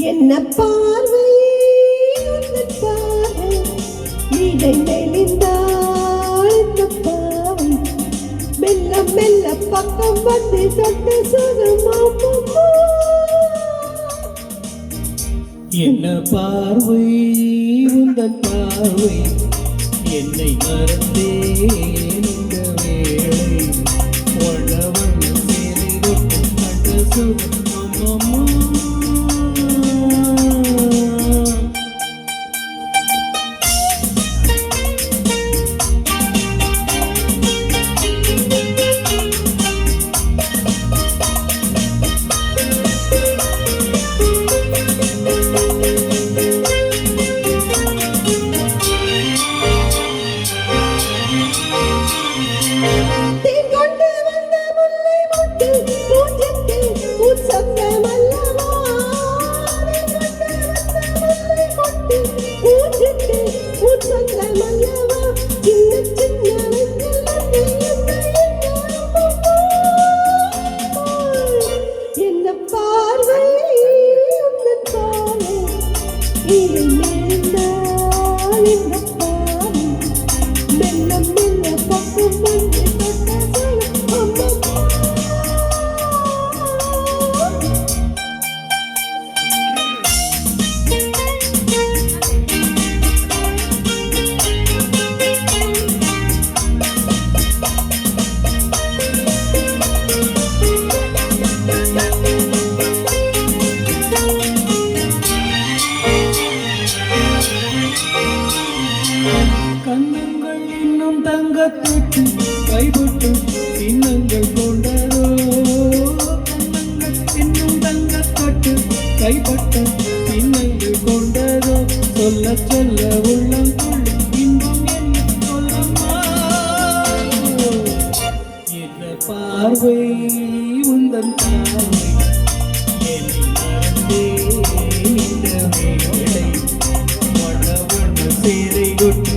என்ன பார்வையே பார்வை இடை மெலிந்தாள் இந்த பாவை மெல்ல மெல்ல பக்கம் வந்து தொட்ட சுகமாமா. என்ன பார்வை உந்தன் பார்வை என்னை மறந்தேன் இந்த வேளை வண்ண வண்ண சேலை கொட்டும் கண்ட சுகமாமா. கண்ணங்கள் இன்னும் தங்கத்தொட்டு கைப்பட்டு சின்னங்கள் கொண்டதோ. கண்ணங்கள் இன்னும் தங்கத்தொட்டு கைப்பட்ட சின்னங்கள் கொண்டதோ. சொல்ல சொல்ல உள்ளம் கொள்ளும் இன்பம் என்ன சொல்லம்மா. என்ன பார்வை உந்தன் பார்வை என்னை மறந்தேன் இந்த வேளை வண்ண வண்ண சேரை கொட்டு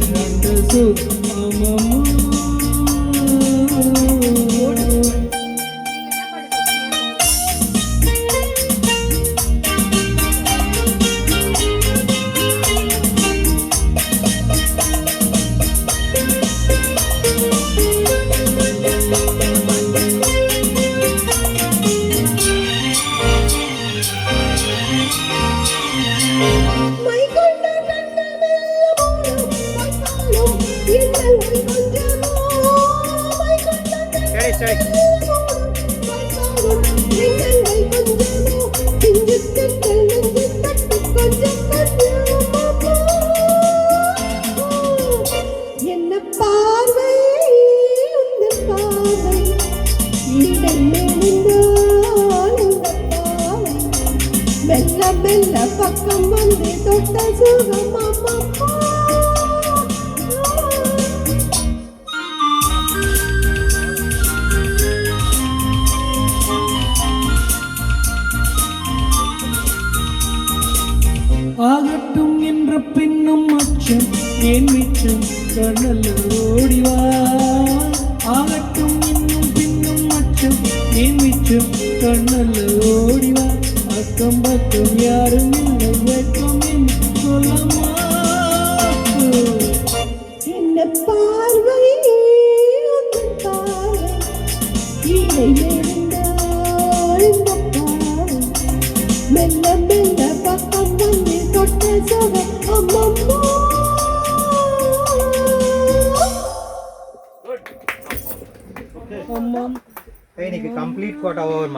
என்ன பார்வை உந்தன் பார்வை இடை மெலிந்தாள் இந்த பாவை மெல்ல மெல்ல பக்கம் வந்து தொட்ட சுகமாமா. ஆகட்டும் என்ற பின்னும் அச்சம் ஏன் மிச்சம் கண்ணல் ஓடிவா. ஆகட்டும் இன்னும் பின்னும் அச்சம் ஏன் மிச்சம் கண்ணல் ஓடிவா. அக்கம் பக்கம் யாரும் இல்லை வெட்கம் என்று சொல்லமா. என்ன பார்வை உந்தன் பார்வை இடை மெலிந்தாள் இந்த பாவை மெல்ல மெல்ல பக்கம் வந்து தொட்ட சுகம் அம்மம்மா. அம்மா இன்னைக்கு கம்ப்ளீட் கோட்டா ஓவர்